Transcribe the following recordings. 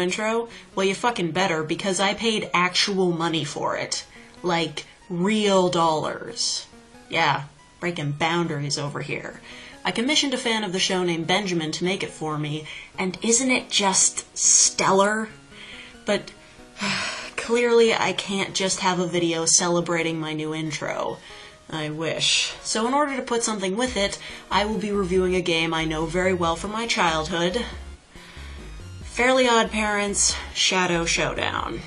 intro? Well, you fucking better, because I paid actual money for it. Like, real dollars. Yeah, breaking boundaries over here. I commissioned a fan of the show named Benjamin to make it for me, and isn't it just stellar? But clearly I can't just have a video celebrating my new intro. I wish. So in order to put something with it, I will be reviewing a game I know very well from my childhood. Fairly OddParents, Showdown.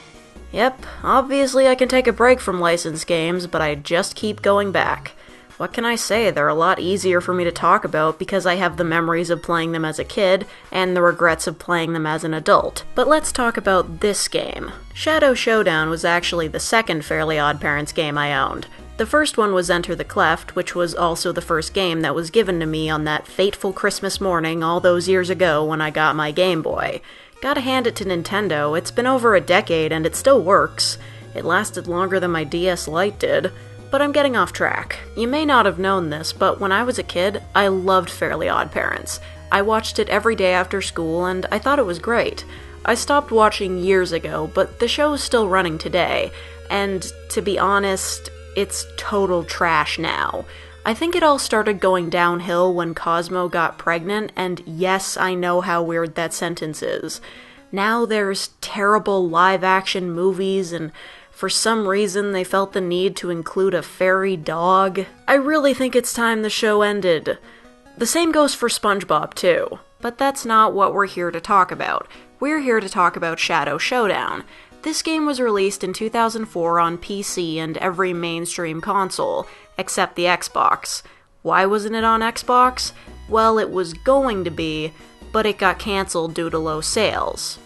Yep, obviously I can take a break from licensed games, but I just keep going back. What can I say? They're a lot easier for me to talk about because I have the memories of playing them as a kid and the regrets of playing them as an adult. But let's talk about this game. Showdown was actually the second Fairly OddParents game I owned. The first one was Enter the Cleft, which was also the first game that was given to me on that fateful Christmas morning all those years ago when I got my Game Boy. Gotta hand it to Nintendo, it's been over a decade and it still works. It lasted longer than my DS Lite did. But I'm getting off track. You may not have known this, but when I was a kid, I loved Fairly OddParents. I watched it every day after school, and I thought it was great. I stopped watching years ago, but the show's still running today, and to be honest, it's total trash now. I think it all started going downhill when Cosmo got pregnant, and yes, I know how weird that sentence is. Now there's terrible live-action movies, and for some reason, they felt the need to include a fairy dog. I really think it's time the show ended. The same goes for SpongeBob, too. But that's not what we're here to talk about. We're here to talk about Showdown. This game was released in 2004 on PC and every mainstream console, except the Xbox. Why wasn't it on Xbox? Well, it was going to be, but it got cancelled due to low sales.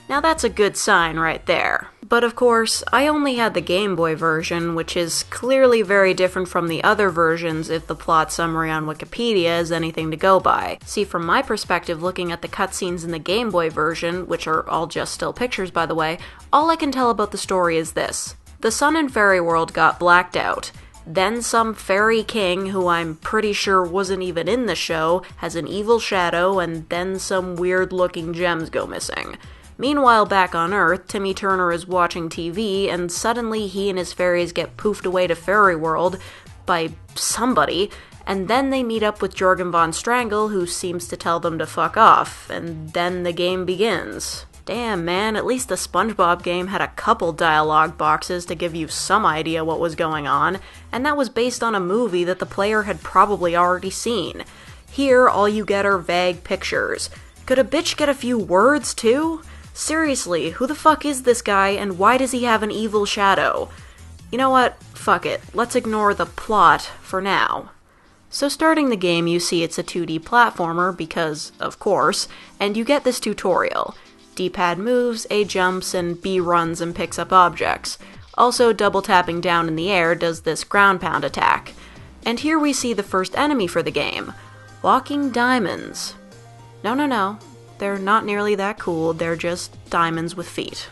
Now that's a good sign right there. But of course, I only had the Game Boy version, which is clearly very different from the other versions if the plot summary on Wikipedia is anything to go by. See, from my perspective, looking at the cutscenes in the Game Boy version, which are all just still pictures by the way, all I can tell about the story is this. The sun in fairy world got blacked out. Then some fairy king, who I'm pretty sure wasn't even in the show, has an evil shadow, and then some weird-looking gems go missing. Meanwhile, back on Earth, Timmy Turner is watching TV, and suddenly he and his fairies get poofed away to Fairy World by somebody, and then they meet up with Jorgen von Strangle, who seems to tell them to fuck off, and then the game begins. Damn, man, at least the SpongeBob game had a couple dialogue boxes to give you some idea what was going on, and that was based on a movie that the player had probably already seen. Here, all you get are vague pictures. Could a bitch get a few words, too? Seriously, who the fuck is this guy, and why does he have an evil shadow? You know what? Fuck it. Let's ignore the plot for now. So starting the game, you see it's a 2D platformer, because, of course, and you get this tutorial. D-pad moves, A jumps, and B runs and picks up objects. Also, double tapping down in the air does this ground pound attack. And here we see the first enemy for the game. Walking diamonds. No. They're not nearly that cool, they're just diamonds with feet.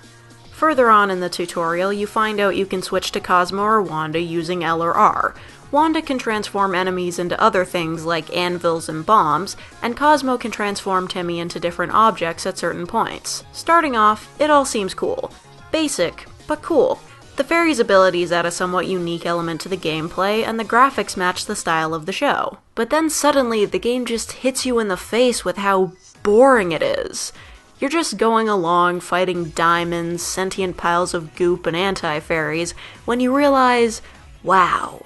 Further on in the tutorial, you find out you can switch to Cosmo or Wanda using L or R. Wanda can transform enemies into other things like anvils and bombs, and Cosmo can transform Timmy into different objects at certain points. Starting off, it all seems cool. Basic, but cool. The fairies' abilities add a somewhat unique element to the gameplay, and the graphics match the style of the show. But then suddenly, the game just hits you in the face with how boring it is. You're just going along fighting diamonds, sentient piles of goop, and anti-fairies, when you realize, wow,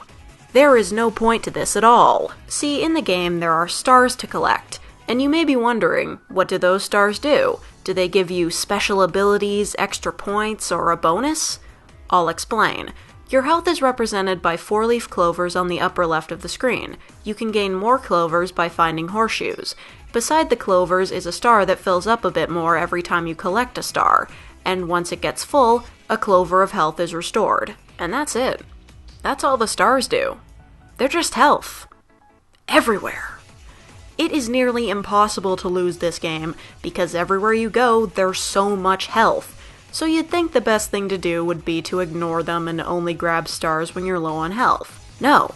there is no point to this at all. See, in the game there are stars to collect, and you may be wondering, what do those stars do? Do they give you special abilities, extra points, or a bonus? I'll explain. Your health is represented by 4-leaf clovers on the upper left of the screen. You can gain more clovers by finding horseshoes. Beside the clovers is a star that fills up a bit more every time you collect a star, and once it gets full, a clover of health is restored. And that's it. That's all the stars do. They're just health. Everywhere. It is nearly impossible to lose this game, because everywhere you go, there's so much health. So you'd think the best thing to do would be to ignore them and only grab stars when you're low on health. No,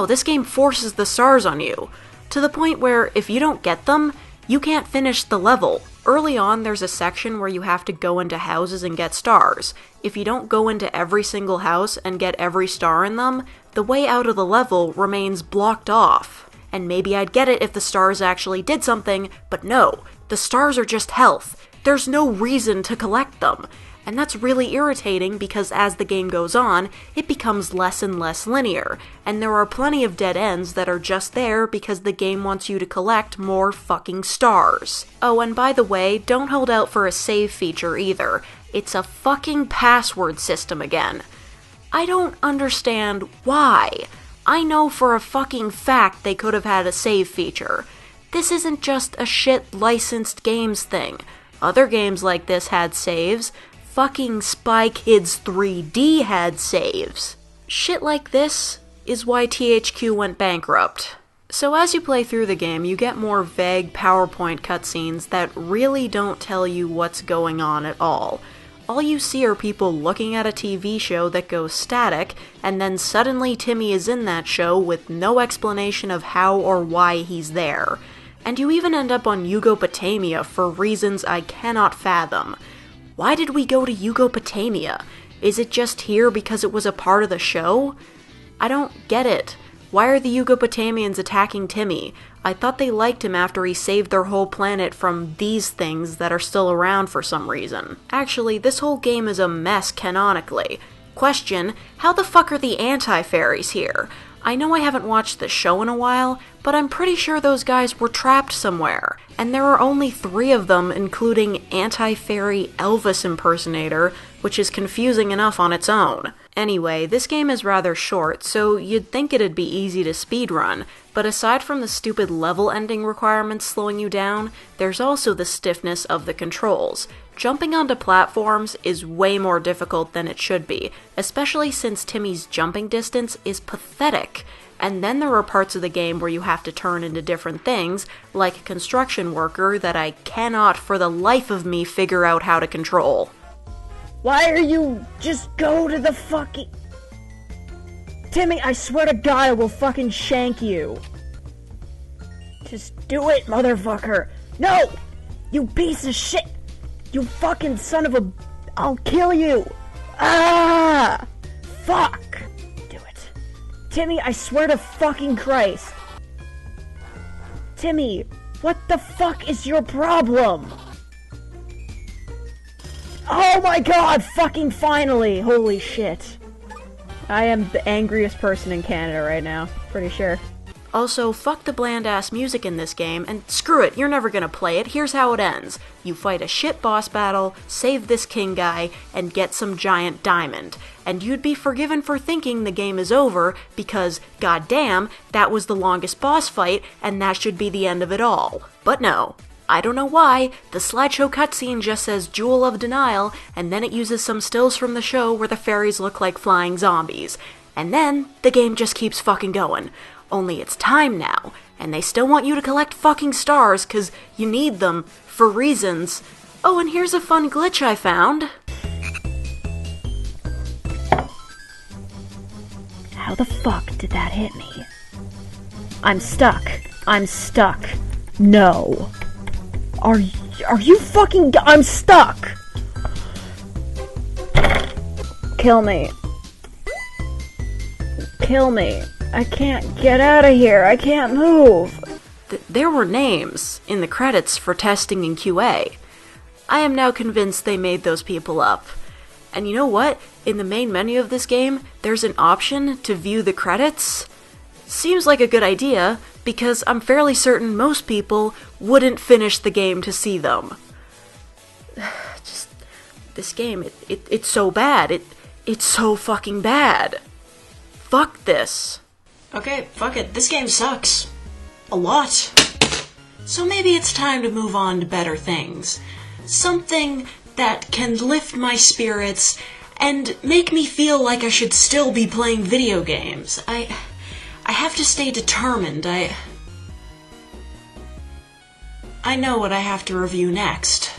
this game forces the stars on you, to the point where if you don't get them, you can't finish the level. Early on, there's a section where you have to go into houses and get stars. If you don't go into every single house and get every star in them, the way out of the level remains blocked off. And maybe I'd get it if the stars actually did something, but no, the stars are just health. There's no reason to collect them. And that's really irritating because as the game goes on, it becomes less and less linear, and there are plenty of dead ends that are just there because the game wants you to collect more fucking stars. Oh, and by the way, don't hold out for a save feature either. It's a fucking password system again. I don't understand why. I know for a fucking fact they could have had a save feature. This isn't just a shit licensed games thing. Other games like this had saves. Fucking Spy Kids 3D had saves. Shit like this is why THQ went bankrupt. So as you play through the game, you get more vague PowerPoint cutscenes that really don't tell you what's going on at all. All you see are people looking at a TV show that goes static, and then suddenly Timmy is in that show with no explanation of how or why he's there. And you even end up on Yugopatamia for reasons I cannot fathom. Why did we go to Yugopatamia? Is it just here because it was a part of the show? I don't get it. Why are the Yugopotamians attacking Timmy? I thought they liked him after he saved their whole planet from these things that are still around for some reason. Actually, this whole game is a mess canonically. Question, how the fuck are the anti-fairies here? I know I haven't watched the show in a while, but I'm pretty sure those guys were trapped somewhere. And there are only 3 of them, including anti-fairy Elvis impersonator, which is confusing enough on its own. Anyway, this game is rather short, so you'd think it'd be easy to speedrun, but aside from the stupid level ending requirements slowing you down, there's also the stiffness of the controls. Jumping onto platforms is way more difficult than it should be, especially since Timmy's jumping distance is pathetic. And then there are parts of the game where you have to turn into different things, like a construction worker that I cannot for the life of me figure out how to control. Why are you... Just go to the fucking... Timmy, I swear to God I will fucking shank you. Just do it, motherfucker. No! You piece of shit! You fucking son of a... I'll kill you! Ah! Fuck! Do it. Timmy, I swear to fucking Christ. Timmy, what the fuck is your problem? Oh my God, fucking finally! Holy shit. I am the angriest person in Canada right now, pretty sure. Also, fuck the bland-ass music in this game, and screw it, you're never gonna play it, here's how it ends. You fight a shit boss battle, save this king guy, and get some giant diamond. And you'd be forgiven for thinking the game is over, because, goddamn, that was the longest boss fight, and that should be the end of it all. But no. I don't know why, the slideshow cutscene just says Jewel of Denial, and then it uses some stills from the show where the fairies look like flying zombies. And then, the game just keeps fucking going. Only it's time now, and they still want you to collect fucking stars, cause you need them, for reasons. Oh, and here's a fun glitch I found. How the fuck did that hit me? I'm stuck. I'm stuck. No. Are you fucking... I'm stuck! Kill me. Kill me. I can't get out of here. I can't move. There were names in the credits for testing and QA. I am now convinced they made those people up. And you know what? In the main menu of this game, there's an option to view the credits. Seems like a good idea, because I'm fairly certain most people wouldn't finish the game to see them. Just, this game, it's so bad. It's so fucking bad. Fuck this. Okay, fuck it. This game sucks. A lot. So maybe it's time to move on to better things. Something that can lift my spirits and make me feel like I should still be playing video games. I have to stay determined. I know what I have to review next.